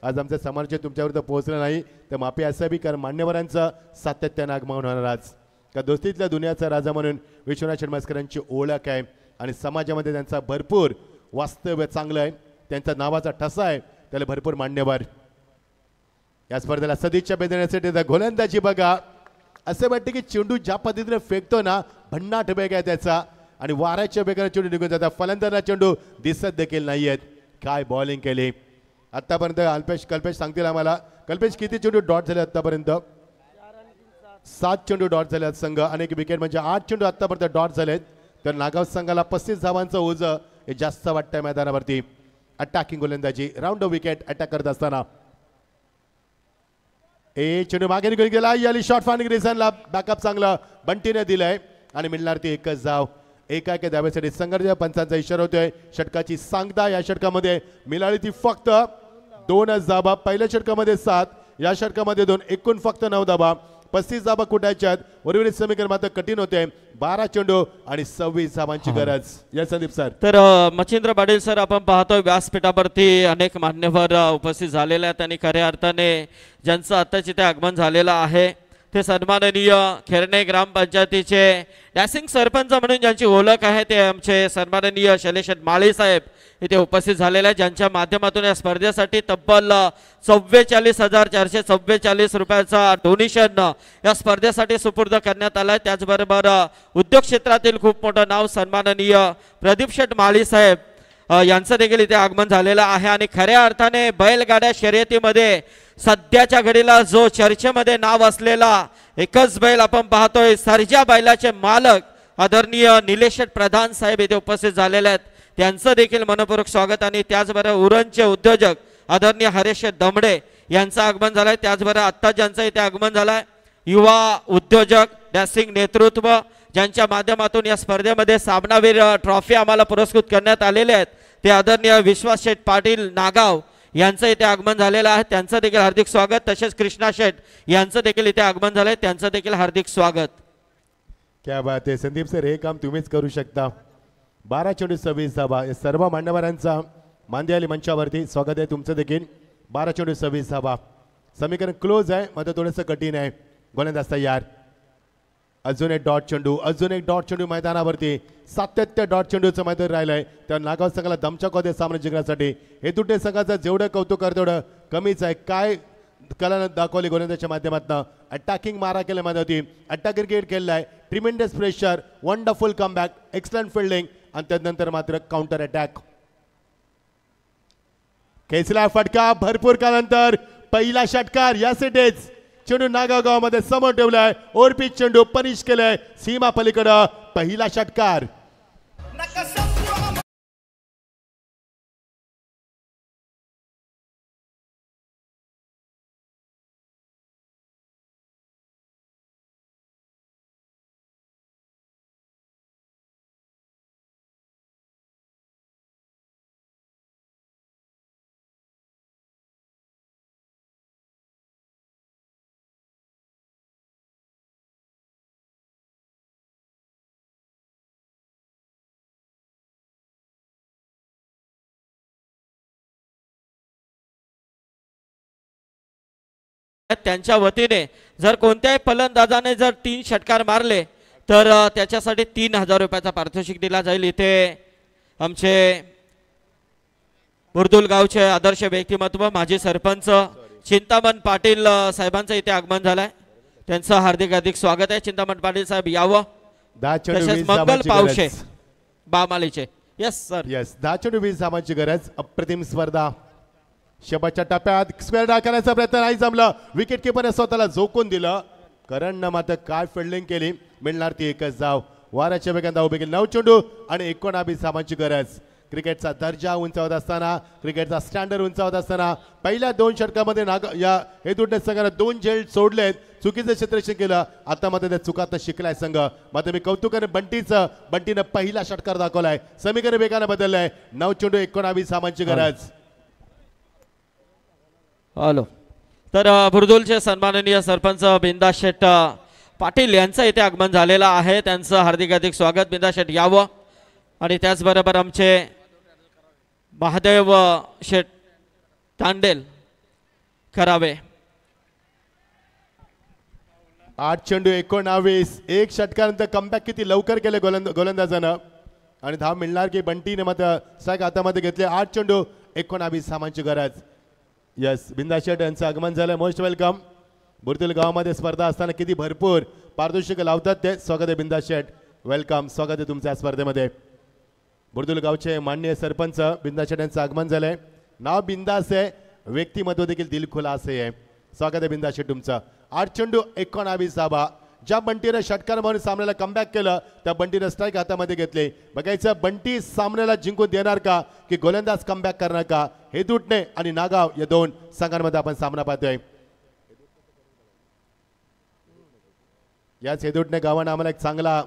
आज आमचं समालोचन तुमच्यावर पोहोचलं नाही तर माफी असावी, कारण मान्यवरांचं सातत्यानं आगमन होणार आज. का दोस्तीतल्या दुनियाचा राजा म्हणून विश्वनाथ शेठ मस्करांची ओळख आहे आणि समाजामध्ये त्यांचा भरपूर वास्तव्य चांगलं आहे. त्यांचा नावाचा ठसा आहे, त्याला भरपूर मान्यवर. या स्पर्धेला सदिच्छा देण्यासाठी गोलंदाजी बघा, असे वाटते की चेंडू ज्या पद्धतीने फेकतो ना भन्नाट वेग आहे त्याचा आणि वाऱ्याच्या वेगाने चेंडू निघून जातात. फलंदाजांना चेंडू दिसत देखील नाहीयेत. काय बॉलिंग केली आतापर्यंत. कल्पेश सांगतील आम्हाला. कल्पेश किती चेंडू डॉट झाले आतापर्यंत? 7 चेंडू डॉट झाले संघ आणि एक विकेट म्हणजे 8 चेंडू आतापर्यंत डॉट झालेत. तर नागाव संघाला 35 धावांचं ओझं हे जास्त वाटतंय मैदानावरती. अटॅकिंग गोलंदाजी राऊंड विकेट अटॅक करत असताना चेंडू मागे निघून गेला. याली शॉर्ट फायरिंग रिझनला बॅकअप चांगलं बंटीने दिलंय आणि मिळणार ती एकच धाव. एका धावेसाठी संघर्ष. पंचांचा इशारा होतोय. षटकाची सांगता या षटकामध्ये मिळाली ती फक्त 2 धाबा. पहिल्या षटकामध्ये 7, या षटकामध्ये 2, एकूण फक्त 9 धाबा. 35 धाबा कुठायच्या आहेत. उर्वरित समीकरण मात्र कठीण होते. 12 चेंडू आणि 26 धावांची गरज. या संदीप सर. तर मच्छिंद्र पाटील सर आपण पाहतोय व्यासपीठावरती अनेक मान्यवर उपस्थित झालेले आहेत आणि खऱ्या अर्थाने ज्यांचं आत्ताच इथे आगमन झालेलं आहे ते सन्माननीय खेरणे ग्रामपंचायतीचे डॅसिंग सरपंच म्हणून ज्यांची ओळख आहे ते आमचे सन्माननीय शैलेश माळी साहेब इथे उपस्थित झालेले आहेत, ज्यांच्या माध्यमातून या स्पर्धेसाठी तब्बल 44,444 रुपयाचा डोनेशन या स्पर्धेसाठी सुपूर्द करण्यात आला आहे. त्याचबरोबर उद्योग क्षेत्रातील खूप मोठं नाव सन्माननीय प्रदीप शेठ माळी साहेब यांचं देखील इथे आगमन झालेलं आहे. आणि खऱ्या अर्थाने बैलगाड्या शर्यतीमध्ये सध्याच्या घडीला जो चर्चेमध्ये नाव असलेला एकच बैल आपण पाहतोय, सर्जा बैलाचे मालक आदरणीय निलेश प्रधान साहेब इथे उपस्थित झालेले आहेत. त्यांचं देखील मनपूर्वक स्वागत. आणि त्याचबरोबर उरणचे उद्योजक आदरणीय हरेश दमडे यांचं आगमन झालंय. त्याचबरोबर आत्ता ज्यांचं इथे आगमन झालंय युवा उद्योजक डॅसिंग नेतृत्व ज्यांच्या माध्यमातून या स्पर्धेमध्ये सामनावीर ट्रॉफी आम्हाला पुरस्कृत करण्यात आलेले आहेत ते आदरणीय विश्वास शेठ पाटील नागाव यांचं इथे आगमन झालेलं आहे. त्यांचं देखील हार्दिक स्वागत. तसेच कृष्णा शेठ यांचं देखील इथे आगमन झालंय, त्यांचं देखील हार्दिक स्वागत. क्या बात आहे संदीप सर, हे काम तुम्हीच करू शकता. 12 चेंडू 26 धाबा. या सर्व मान्यवरांचा मांदियाली मंचावरती स्वागत आहे तुमचं देखील. 12 चेंडू 26 धाबा. समीकरण क्लोज आहे, मात्र थोडंसं कठीण आहे. गोलंदाज तयार. अजून एक डॉट चेंडू मैदानावरती. सातत्य डॉट चेंडूचं मैदान राहिलंय. त्या नागाव संघाला दमछाक होते सामना जिंकण्यासाठी. हे दुटे संघाचं जेवढं कौतुक करतं तेवढं कमीच आहे. काय कला दाखवली गोलंदाजच्या माध्यमातून. अटॅकिंग मारा केल्या मध्ये होती. अटॅक क्रिकेट खेळलाय. Tremendous pressure, wonderful comeback, excellent fielding आणि त्यानंतर मात्र काउंटर अटॅक. खेचला फटका भरपूर काळानंतर. पहिला षटकार या सिटीज. चेंडू नागाव गावामध्ये समोर ठेवलाय. ओरपीच चेंडू पनिश केलाय सीमा पलीकडं. पहिला षटकार. त्यांच्या वतीने जर कोणत्याही फलंदाजाने जर 3 षटकार मारले तर त्याच्यासाठी 3,000 रुपयाचा पारितोषिक दिला जाईल. इथे आमचे बुर्दुल गावचे आदर्श व्यक्तिमत्व माजी सरपंच चिंतामण पाटील साहेबांचं इथे आगमन झालंय. त्यांचं हार्दिक हार्दिक स्वागत आहे. चिंतामण पाटील साहेब यावं. तसेच मंगल पावशे बामालीचे. Yes sir. यस. 10 चेंडू 20 धावांची गरज. अप्रतिम स्पर्धा. शेवटच्या टप्प्यात स्क्वेअर ड्राइव्ह करण्याचा प्रयत्न नाही जमला. विकेट किपरने स्वतःला झोकून दिलं. करणनं मात्र काय फिल्डिंग केली. मिळणार ती एकच धाव. वाऱ्याच्या वेगाने धाव उभी केली. 9 चेंडू आणि 19 धावांची गरज. क्रिकेटचा दर्जा उंचावत असताना, क्रिकेटचा स्टँडर्ड उंचावत असताना पहिल्या 2 षटकामध्ये या हेतूने संघाने 2 झेल सोडलेत. चुकीचं क्षेत्ररक्षण केलं. आता मध्ये त्या चुकात शिकलाय संघ. मात्र मी कौतुकाने बंटीनं पहिला षटकार दाखवलाय. समीकरण वेगाने बदललंय. 9 चेंडू 19 धावांची गरज. हॅलो. तर बुर्दुलचे सन्माननीय सरपंच बिंदा शेठ पाटील यांचं इथे आगमन झालेलं आहे. त्यांचं हार्दिक हार्दिक स्वागत. बिंदा शेठ यावं. आणि त्याचबरोबर आमचे महादेव शेठ तांडेल करावे. 8 चेंडू 19. एक षटकानंतर कमबॅक किती लवकर केले गोलंदाजानं आणि धाव मिळणार की बंटीने मात्र स्ट्राईक हातामध्ये घेतले. 8 चेंडू 19 धावांची गरज. यस. बिंदा शेठ यांचं आगमन झालं. Most welcome. बुरतुल गावामध्ये स्पर्धा असताना किती भरपूर पारितोषिक लावतात ते. स्वागत आहे बिंदास शेठ, वेलकम, स्वागत आहे तुमच्या स्पर्धेमध्ये. बुरतुल गावचे माननीय सरपंच बिंदास शेठ यांचं आगमन झालंय. नाव बिंदास आहे, व्यक्तिमत्व देखील दिलखुलास आहे. स्वागत आहे बिंदास शेठ तुमचं. 8 चेंडू 19 धावा. ज्या बंटीने षटकार मारून सामन्याला कमबॅक केलं त्या बंटीने स्ट्राईक हातामध्ये घेतले. बघायचं बंटी सामन्याला जिंकून देणार का की गोलंदाज कमबॅक करणार का. हेदुटणे आणि नागाव या दोन संघांमध्ये आपण सामना पाहतोय. याच हेदुटणे गावानं आम्हाला एक चांगला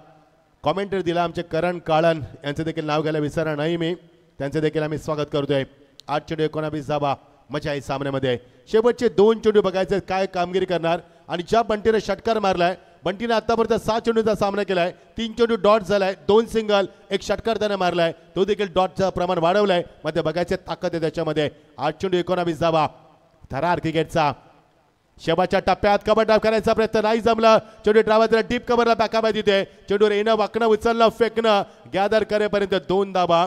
कॉमेंटरी दिला. आमचे करण काळन यांचं देखील नाव घ्यायला विसरणार नाही मी, त्यांचं देखील आम्ही स्वागत करतोय. 8 चेंडू 19 धावा. मजा आहे सामन्यामध्ये. शेवटचे 2 चेंडू बघायचे काय कामगिरी करणार. आणि ज्या बंटीने षटकार मारलाय, बंटीने आतापर्यंत 6 चेंडूचा सामना केलाय. 3 चेंडू डॉट झालाय, 2 सिंगल, 1 षटकार त्याने मारलाय. तो देखील डॉटचं प्रमाण वाढवलंय. मध्ये बघायचे ताकद आहे त्याच्यामध्ये. 8 चेंडू 19 धावा. थरार क्रिकेटचा शेवटच्या टप्प्यात कव्हर ड्राईव्ह करायचा प्रयत्न नाही जमला. चेंडू ड्रायव्हर डीप कव्हरला बॅकअप तिथे. चेंडूवर येणं वाकणं उचलणं फेकणं गॅदर करेपर्यंत 2 धावा.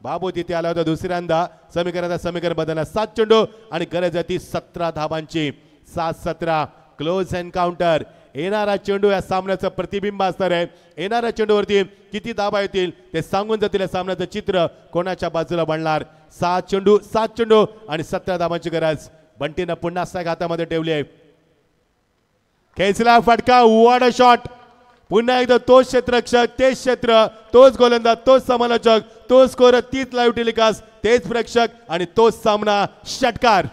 बाबू तिथे आला होता दुसऱ्यांदा. समीकरण बदलला. 7 चेंडू आणि गरज आहे ती 17 धावांची. 7-17 क्लोज एन्काउंटर. येणारा चेंडू या सामन्याचं प्रतिबिंब असणार आहे. येणाऱ्या चेंडूवरती किती धावा येतील ते सांगून जातील. या सामन्याचं चित्र कोणाच्या बाजूला बनणार. 7 चेंडू आणि 17 धावांची गरज. बंटीनं पुन्हा स्ट्राईक हातामध्ये ठेवली आहे. खेचला फटका. What a shot. पुन्हा एकदा तोच क्षेत्ररक्षक, तेच क्षेत्र, तोच गोलंदाज, तोच समालोचक, तोच स्कोर, तीच लाईव्ह टेलिकास्ट, तेच प्रेक्षक आणि तोच सामना. षटकार.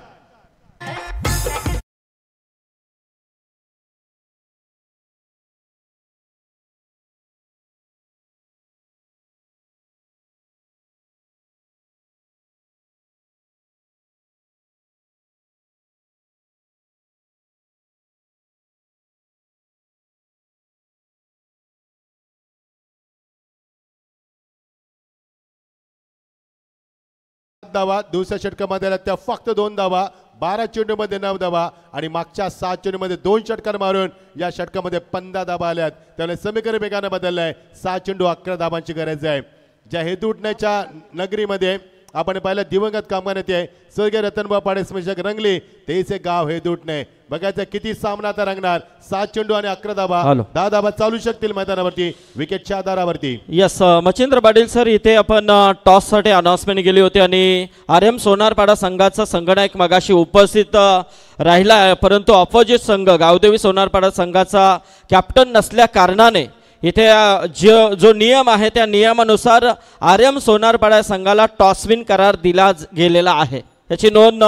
धावा. दुसऱ्या षटकामध्ये त्या फक्त 2 धावा. 12 चेंडू मध्ये 9 धावा आणि मागच्या 7 चेंडू मध्ये 2 षटकार मारून या षटकामध्ये 15 धावा आल्यात. त्यामुळे समीकरण वेगाने बदललंय. 7 चेंडू 11 धावांची गरज आहे. ज्या हेतुटण्याच्या नगरीमध्ये आपण पाहिलं दिवंगत कामगार नेते स्वर्गीय रतनभाऊ पाडे स्मशाक रंगली तेच गाव हेदुटणे. बघायचं किती सामना आता रंगणार. 7 चेंडू आणि 11 धावा. 10 धावा चालू शकतील मैदानावरती विकेटच्या आधारावरती. यस मच्छिंद्र पाटील सर, इथे आपण टॉस साठी अनाउन्समेंट केली होती आणि RM सोनारपाडा संघाचा संघनायक मगाशी उपस्थित राहिला आहे, परंतु ऑपोजिट संघ गावदेवी सोनारपाडा संघाचा कॅप्टन नसल्या कारणाने इथे जो नियम आहे त्या नियमानुसार RM सोनारपाडा संघाला टॉसविन करार दिला गेलेला आहे. याची नोंद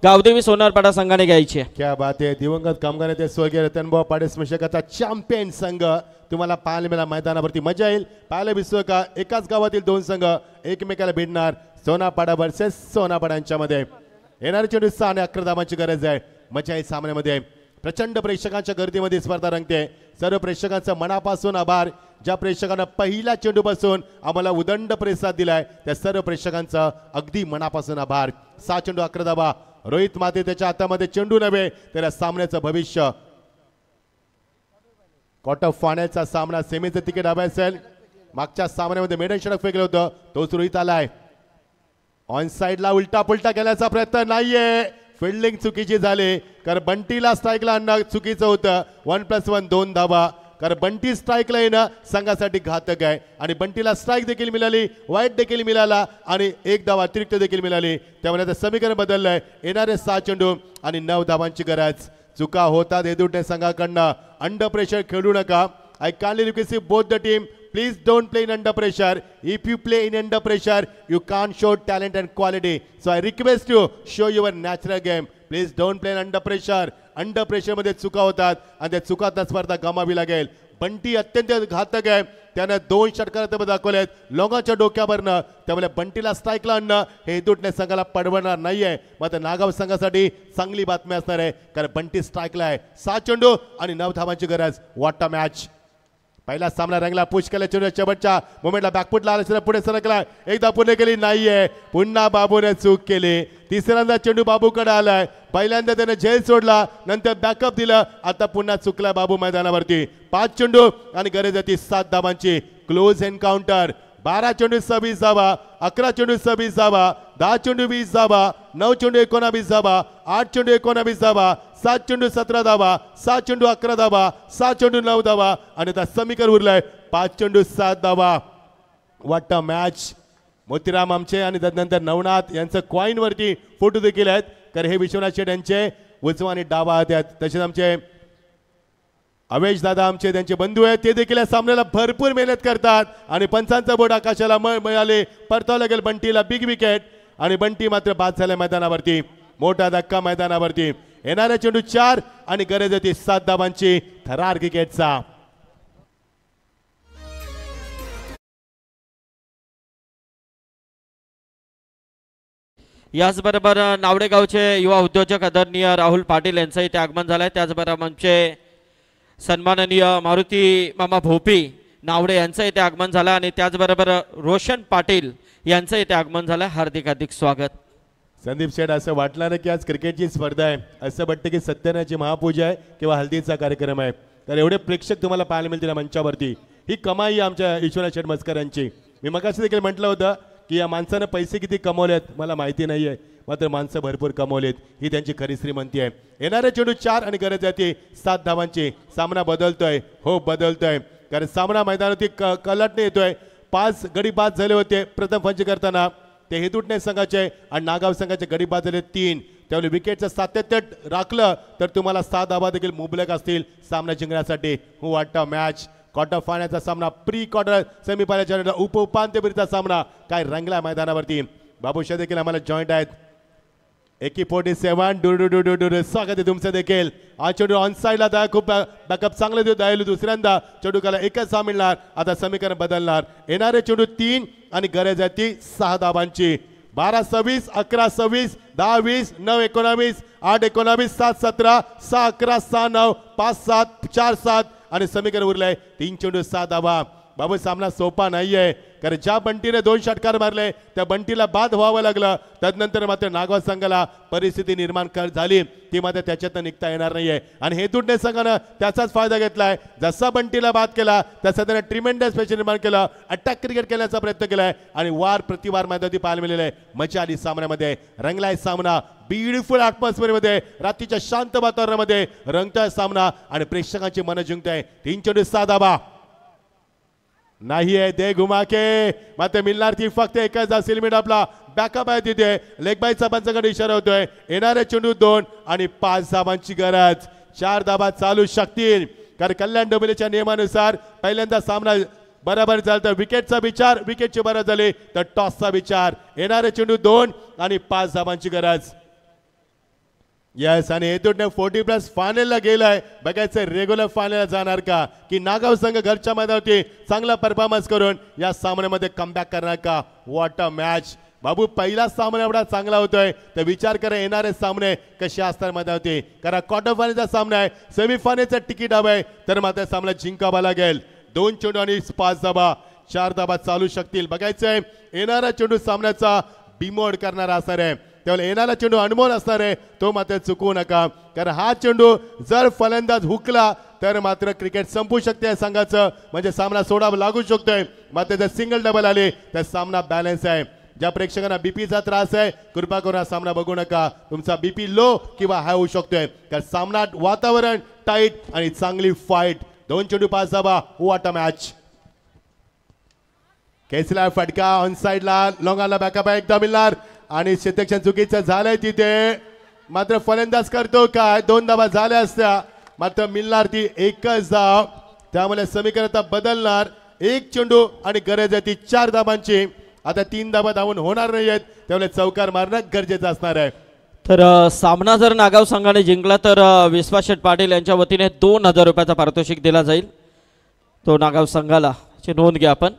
गावदेवी सोनारपाडा संघाने घ्यायची आहे. क्या बात आहे. दिवंगत कामगार नेते स्वर्गीय रतनभाऊ पाडे स्मशाकाचा चॅम्पियन संघ तुम्हाला पाहायला मिळाला. मैदानावरती मजा येईल. पाहायला विसरू का एकाच गावातील 2 संघ एकमेकाला भिडणार. सोनारपाडा वर्सेस सोनारपाडा यांच्यामध्ये येणारे चेंडू 6 आणि 11 धावांची गरज आहे. मजा येईल सामन्यामध्ये. प्रचंड प्रेक्षकांच्या गर्दीमध्ये स्पर्धा रंगते. सर्व प्रेक्षकांचं मनापासून आभार. ज्या प्रेक्षकांना पहिल्या चेंडूपासून आम्हाला उदंड प्रतिसाद दिलाय त्या सर्व प्रेक्षकांचं अगदी मनापासून आभार. 7 चेंडू 11 धावा. रोहित माते त्याच्या हातामध्ये चेंडू नव्हे तर या सामन्याचं भविष्य. क्वार्टर ऑफ फायनलचा सामना सेमीचं तिकीट हवं असेल. मागच्या सामन्यामध्ये मेडन षटक फेकलं होतं तोच रोहित आलाय. ऑन साइडला उलटा पुलटा केल्याचा प्रयत्न नाहीये. फिल्डिंग चुकीची झाली कारण बंटीला स्ट्राईकला आणणं चुकीचं होतं. 1+1 2 धावा. कारण बंटी स्ट्राईकला येणं संघासाठी घातक आहे आणि बंटीला स्ट्राईक देखील मिळाली, वाईट देखील मिळाला आणि 1 धावा अतिरिक्त देखील मिळाली. त्यामुळे आता समीकरण बदललंय. येणारे 6 चेंडू आणि 9 धावांची गरज. चुका होतात हेदुटणे संघाकडनं. अंडर प्रेशर खेळू नका. I kindly request you both the team, please don't play in under pressure. If you play in under pressure, you can't show talent and quality. So I request you, show your natural game. Please don't play in under pressure. Under pressure मध्ये चुका होतात आणि त्या चुकात स्पर्धा गमावी लागेल. बंटी अत्यंत घातक आहे. त्यानं 2 षटकार दाखवलेत लोंगाच्या डोक्यावरनं. त्यामुळे बंटीला स्ट्राईकला आणणं हे हेदुटणे संघाला परवडणार नाहीये. मात्र नागाव संघासाठी चांगली बातमी असणार आहे कारण बंटी स्ट्राईकला आहे. 7 चेंडू आणि 9 धावांची गरज. What a match. पहिला सामना रंगला. पुश केला चेंडू शेवटच्या मोमेंटला बॅकफुटला आला पुढे सरकला. एकदा पुढे केली नाहीये. पुन्हा बाबूने चूक केली. तिसऱ्यांदा चेंडू बाबूकडे आलाय. पहिल्यांदा त्याने झेल सोडला नंतर बॅकअप दिलं. आता पुन्हा चुकला बाबू मैदानावरती. 5 चेंडू आणि गरज होती 7 धावांची. Close encounter. 12 चेंडू 26 धावा, 11 चेंडू 26 धावा, 10 चेंडू 20 धावा, 9 चेंडू 19 धावा, 8 चेंडू 19 धावा, 7 चेंडू 17 धावा, 7 चेंडू 11 धावा, 7 चेंडू 9 धावा आणि आता समीकरण उरलाय 5 चेंडू 7 धावा. What a match. मोतीराम आमचे आणि त्यानंतर नवनाथ यांचं कॉइन वरती फोटो देखील आहेत, कारण हे विश्वनाथ शेठ यांचे उजवा आणि डावा हात आहेत. तसेच आमचे अवेश दादा आमचे त्यांचे बंधू आहेत, ते देखील या सामन्याला भरपूर मेहनत करतात आणि पंचांचा बोर्ड आकाशाला मिळाले. परतावं लागेल बंटीला बिग विकेट आणि बंटी मात्र बाद झाल्या मैदानावरती. मोठा धक्का मैदानावरती. येणाऱ्या चेंडू 4 आणि गरज होती 7 धावांची थरार क्रिकेटचा. याचबरोबर नावडे गावचे युवा उद्योजक आदरणीय राहुल पाटील यांचंही ते आगमन झालंय. त्याचबरोबर आमचे सन्माननीय मारुती मामा भोपी नावडे यांचंही ते आगमन झालं आणि त्याचबरोबर रोशन पाटील यांचंही ते आगमन झालं. हार्दिक हार्दिक स्वागत. संदीप शेठ, असं वाटणार की आज क्रिकेटची स्पर्धा आहे, असं वाटतं की सत्यनारायणाची महापूजा आहे किंवा हल्दीचा कार्यक्रम आहे, तर एवढे प्रेक्षक तुम्हाला पाहायला मिळतील मंचावरती. ही कमाई आमच्या विश्वनाथ शेठ मस्कर यांची. मी मगाशी देखील म्हटलं होतं की या माणसानं पैसे किती कमवलेत मला माहिती नाही आहे, मात्र माणसं भरपूर कमवलेत, ही त्यांची खरी श्रीमंती आहे. येणारे चेंडू 4 आणि गरज आहे 7 धावांची. सामना बदलतोय, हो बदलतोय, कारण सामना मैदानावरती कलटने येतोय. 5 गडी बाद झाले होते प्रथम फंच करताना, ते हेतुटणे संघाचे आणि नागाव संघाचे गडी बाद झाले 3. त्यामुळे विकेटचं सातत्य राखलं तर तुम्हाला 7 धावा देखील मुबलक असतील सामना जिंकण्यासाठी. हो वाटतं मॅच. क्वार्टर फायनलचा सामना, प्री क्वार्टर सेमीफायनलच्या उपांत्यपूर्वीचा सामना काय रंगला मैदानावरती. बाबूशाह देखील आम्हाला जॉईंट आहेत. 47 डुडू स्वागत आहे तुमचं देखील. हा चेंडू ऑन साईडला द्या, खूप बॅकअप चांगलं देऊ द्यायला. दुसऱ्यांदा चेंडू काला एकच साम मिळणार. आता समीकरण बदलणार. येणारे चेंडू 3 आणि गरज आहे ती 6 धावांची. 12-26, 11-26, 10-20, 9-19, 8-19, 7-17, 6-11, 6-9, 5-7, 4-7 आणि समीकरण उरलंय 3 चेंडू 7 धावा. बाबू सामना सोपा नाहीये, कारण ज्या बंटीने 2 षटकार मारले त्या बंटीला बाद व्हावं लागलं. त्यानंतर मात्र नागवा संघाला परिस्थिती निर्माण झाली, ती मात्र त्याच्यातनं निघता येणार नाहीये आणि हेतुटणे संघानं त्याचाच फायदा घेतलाय. जसा बंटीला बाद केला तसा त्याने ट्रिमेंडस स्पेशल निर्माण केलं, अटॅक क्रिकेट केल्याचा प्रयत्न केलाय आणि वार प्रतिवार मैदानावरती पाहायला मिळालेलं आहे. मजा आली सामन्यामध्ये. रंगलाय सामना ब्युटिफुल ॲटमॉस्फिअर मध्ये, रात्रीच्या शांत वातावरणामध्ये रंगतोय सामना आणि प्रेक्षकांची मन जिंकतोय. 3 चेंडू 7 धावा. नाही आहे दे घुमा के, मात्र मिळणार ती फक्त एकच असेल. मिड आपला बॅकअप आहे तिथे. लेग बायचा पंचाकडे इशारा होतोय. येणारे चेंडू 2 आणि 5 धावांची गरज. 4 धावा चालू शकतील, कारण कल्याण डोंबिवलीच्या नियमानुसार पहिल्यांदा सामना बरोबर झाला तर विकेटचा विचार, विकेटची बरोबर झाली तर टॉसचा विचार. येणारे चेंडू 2 आणि 5 धावांची गरज. यस, आणि हेतुटने 40+ फायनलला गेलाय. बघायचं रेग्युलर फायनलला जाणार का, की नागाव संघ घरच्या मैदानावरती चांगला परफॉर्मन्स करून या सामन्यामध्ये कमबॅक करणार का. What a match. बाबू पहिला सामना एवढा चांगला होतोय तर विचार करा येणारे सामने कसे असतात मैदानावरती. कारण क्वार्टर फायनलचा सामना आहे, सेमीफायनलचा तिकीट हवं आहे, तर मात्र सामना जिंकावा लागेल. 2 चेंडू आणि 5 धावा. 4 धावा चालू शकतील. बघायचंय येणारा चेंडू सामन्याचा डिमोड करणारा असणार आहे, त्यामुळे येणारा चेंडू अनमोल असणार आहे, तो मात्र चुकवू नका. कारण हा चेंडू जर फलंदाज हुकला तर मात्र क्रिकेट संपू शकते संघाचं, म्हणजे सामना सोडावा लागू शकतोय. मात्र जर सिंगल डबल आले तर सामना बॅलन्स आहे. ज्या प्रेक्षकांना बीपीचा त्रास आहे कृपा करून हा सामना बघू नका. तुमचा बीपी लो किंवा हाय होऊ शकतोय, कारण सामना वातावरण टाईट आणि चांगली फाईट. 2 चेंडू 5 धावा. What a match. केसला फटका ऑन साईडला, लॉंगाला बॅकअप आहे, एकदा मिळणार आणि क्षेत्रक्षण चुकीचं झालंय तिथे. मात्र फलंदाज करतो काय, 2 धावा झाल्या असत्या, मात्र मिळणार ती एकच धाव. त्यामुळे समीकरण आता बदलणार. 1 चेंडू आणि गरज आहे ती 4 धावांची. आता 3 धावा धावून होणार नाहीयेत, त्यामुळे चौकार मारणं गरजेचं असणार आहे. तर सामना जर नागाव संघाने जिंकला तर विश्वास शेठ पाटील यांच्या वतीने 2000 रुपयाचा पारितोषिक दिला जाईल. तो नागाव संघाला ची नोंद घ्या आपण.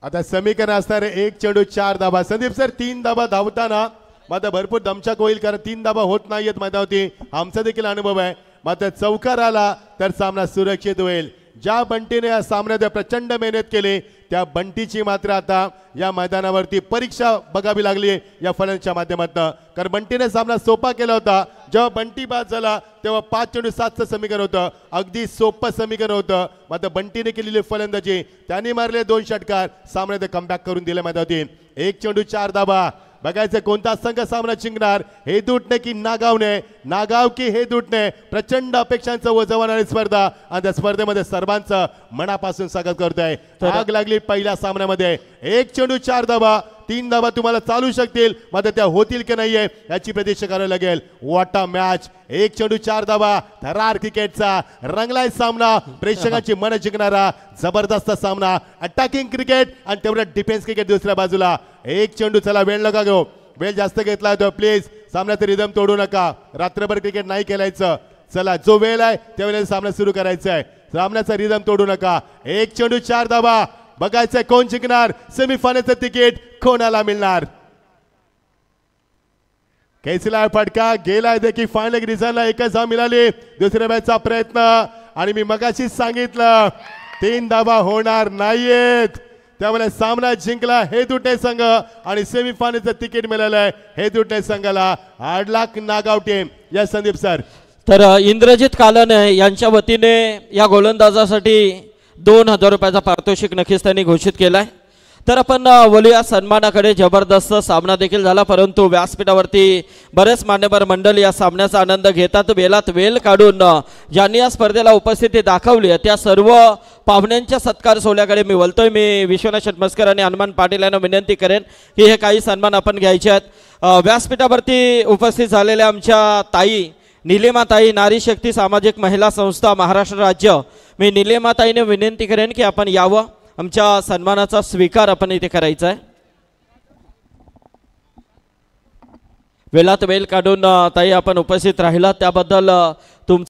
आता समीकरण असणार आहे 1 चेंडू 4 धावा. संदीप सर 3 धावा धावताना मात्र भरपूर दमछाक होईल, कारण 3 धावा होत नाहीयेत मैदानावरती. आमचा देखील अनुभव आहे. मात्र चौकार आला तर सामना सुरक्षित होईल. ज्या बंटीने या सामन्यात प्रचंड मेहनत केली त्या बंटीची मात्र आता या मैदानावरती परीक्षा बघावी लागली या फलंदाजाच्या माध्यमातून. कारण बंटीने सामना सोपा केला होता. जेव्हा बंटी बाद झाला तेव्हा 5 चेंडू 7चं समीकरण होतं. अगदी सोपं समीकरण होतं. मात्र बंटीने केलेली फलंदाजी, त्यांनी मारले 2 षटकार, सामन्यात कमबॅक करून दिले मैदानावरती. 1 चेंडू 4 धावा. बघायचं कोणता संघ सामना जिंकणार, हेदूटने की नागावने, नागाव की हेदूटने. प्रचंड अपेक्षांचं वजवणारी स्पर्धा आणि त्या स्पर्धेमध्ये सर्वांचं मनापासून स्वागत करतोय. आग लागली पहिल्या सामन्यामध्ये. 1 चेंडू 4 धावा. 3 धावा तुम्हाला चालू शकतील, मात्र त्या होतील की नाहीये याची प्रतीक्षा करावी लागेल. What a match. 1 चेंडू 4 धावा. थरार क्रिकेटचा रंगलाय सामना, प्रेक्षकांची मन जिंकणारा जबरदस्त सामना. अटॅकिंग क्रिकेट आणि तेवढं डिफेन्स क्रिकेट दुसऱ्या बाजूला. 1 चेंडू. चला वेळ नका घेऊ, वेळ जास्त घेतला तर प्लीज सामन्याचं रिदम तोडू नका. रात्रभर क्रिकेट नाही खेळायचं. चला जो वेळ आहे त्यावेळेला सामना सुरू करायचा आहे. सामन्याचा रिदम तोडू नका. 1 चेंडू 4 धावा. बघायचंय कोण जिंकणार, सेमीफायनलचं तिकीट कोणाला मिळणार. कैसला फटका गेलाय देखील. फायनल रिझनला एकच धाव मिळाली. दुसऱ्या मॅचचा प्रयत्न आणि मी मगाशीच सांगितलं 3 धावा होणार नाहीयेत. त्यामुळे सामना जिंकला हेदूटे संघ आणि सेमीफायनलचं तिकीट मिळालंय हेदूटे संघाला. 8 लाख नागाव टीम. या संदीप सर. तर इंद्रजित कालने यांच्या वतीने या गोलंदाजासाठी 2000 रुपयाचा पारितोषिक नक्कीच त्यांनी घोषित केलाय. तर आपण बोलूया सन्मानाकडे. जबरदस्त सामना देखील झाला, परंतु व्यासपीठावरती बरेच मान्यवर मंडळी या सामन्याचा आनंद घेतात. वेळात वेळ काढून ज्यांनी या स्पर्धेला उपस्थिती दाखवली त्या सर्व पाहुण्यांच्या सत्कार सोहळ्याकडे मी बोलतोय. मी विश्वनाथ शटमस्कर आणि हनुमान पाटील यांना विनंती करेन की हे काही सन्मान आपण घ्यायचे आहेत. व्यासपीठावरती उपस्थित झालेल्या आमच्या ताई निलेमाताई, नारी शक्ती सामाजिक महिला संस्था महाराष्ट्र राज्य, मी निलेमाताईने विनंती करेन की आपण यावं. आमच्या सन्मानाचा स्वीकार आपण इथे करायचा आहे. वेळात वेळ काढून ताई आपण उपस्थित राहिला त्याबद्दल तुमचं